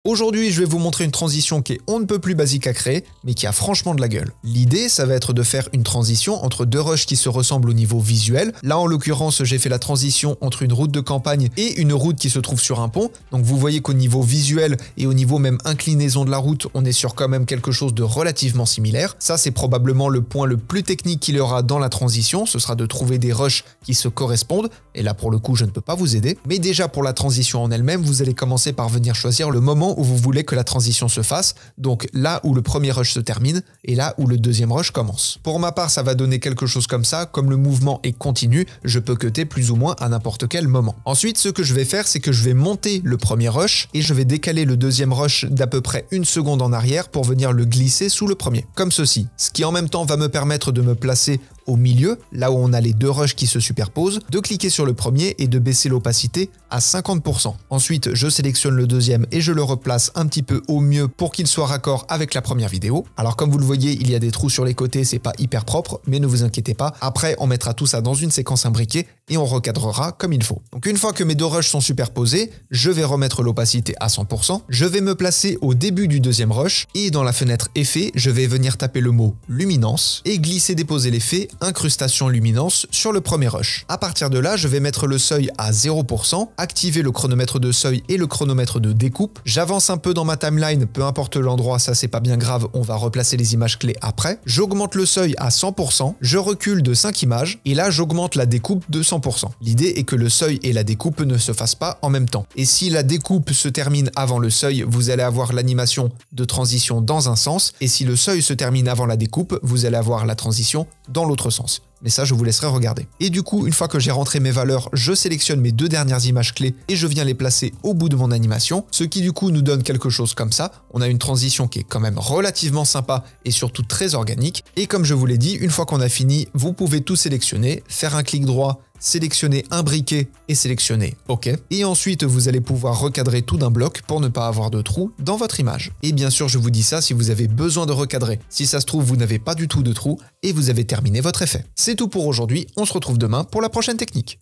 Aujourd'hui, je vais vous montrer une transition qui est on ne peut plus basique à créer, mais qui a franchement de la gueule. L'idée, ça va être de faire une transition entre deux rushs qui se ressemblent au niveau visuel. Là, en l'occurrence, j'ai fait la transition entre une route de campagne et une route qui se trouve sur un pont. Donc vous voyez qu'au niveau visuel et au niveau même inclinaison de la route, on est sur quand même quelque chose de relativement similaire. Ça, c'est probablement le point le plus technique qu'il y aura dans la transition. Ce sera de trouver des rushs qui se correspondent. Et là, pour le coup, je ne peux pas vous aider. Mais déjà, pour la transition en elle-même, vous allez commencer par venir choisir le moment où vous voulez que la transition se fasse, donc là où le premier rush se termine et là où le deuxième rush commence. Pour ma part, ça va donner quelque chose comme ça, comme le mouvement est continu, je peux cutter plus ou moins à n'importe quel moment. Ensuite, ce que je vais faire, c'est que je vais monter le premier rush et je vais décaler le deuxième rush d'à peu près 1 seconde en arrière pour venir le glisser sous le premier, comme ceci. Ce qui en même temps va me permettre de me placer au milieu, là où on a les deux rushs qui se superposent, de cliquer sur le premier et de baisser l'opacité à 50%. Ensuite, je sélectionne le deuxième et je le replace un petit peu au mieux pour qu'il soit raccord avec la première vidéo. Alors comme vous le voyez, il y a des trous sur les côtés, c'est pas hyper propre, mais ne vous inquiétez pas. Après, on mettra tout ça dans une séquence imbriquée et on recadrera comme il faut. Donc une fois que mes deux rushs sont superposés, je vais remettre l'opacité à 100%. Je vais me placer au début du deuxième rush et dans la fenêtre effet, je vais venir taper le mot luminance et glisser-déposer l'effet incrustation luminance sur le premier rush. À partir de là, je vais mettre le seuil à 0%, activer le chronomètre de seuil et le chronomètre de découpe. J'avance un peu dans ma timeline, peu importe l'endroit, ça c'est pas bien grave, on va replacer les images clés après. J'augmente le seuil à 100%, je recule de 5 images et là j'augmente la découpe de 100%. L'idée est que le seuil et la découpe ne se fassent pas en même temps. Et si la découpe se termine avant le seuil, vous allez avoir l'animation de transition dans un sens, et si le seuil se termine avant la découpe, vous allez avoir la transition dans l'autre sens. Mais ça, je vous laisserai regarder. Et du coup, une fois que j'ai rentré mes valeurs, je sélectionne mes deux dernières images clés et je viens les placer au bout de mon animation, ce qui du coup nous donne quelque chose comme ça. On a une transition qui est quand même relativement sympa et surtout très organique. Et comme je vous l'ai dit, une fois qu'on a fini, vous pouvez tout sélectionner, faire un clic droit, sélectionner un briquet et sélectionner OK. Et ensuite, vous allez pouvoir recadrer tout d'un bloc pour ne pas avoir de trous dans votre image. Et bien sûr, je vous dis ça si vous avez besoin de recadrer. Si ça se trouve, vous n'avez pas du tout de trous et vous avez terminé votre effet. C'est tout pour aujourd'hui, on se retrouve demain pour la prochaine technique.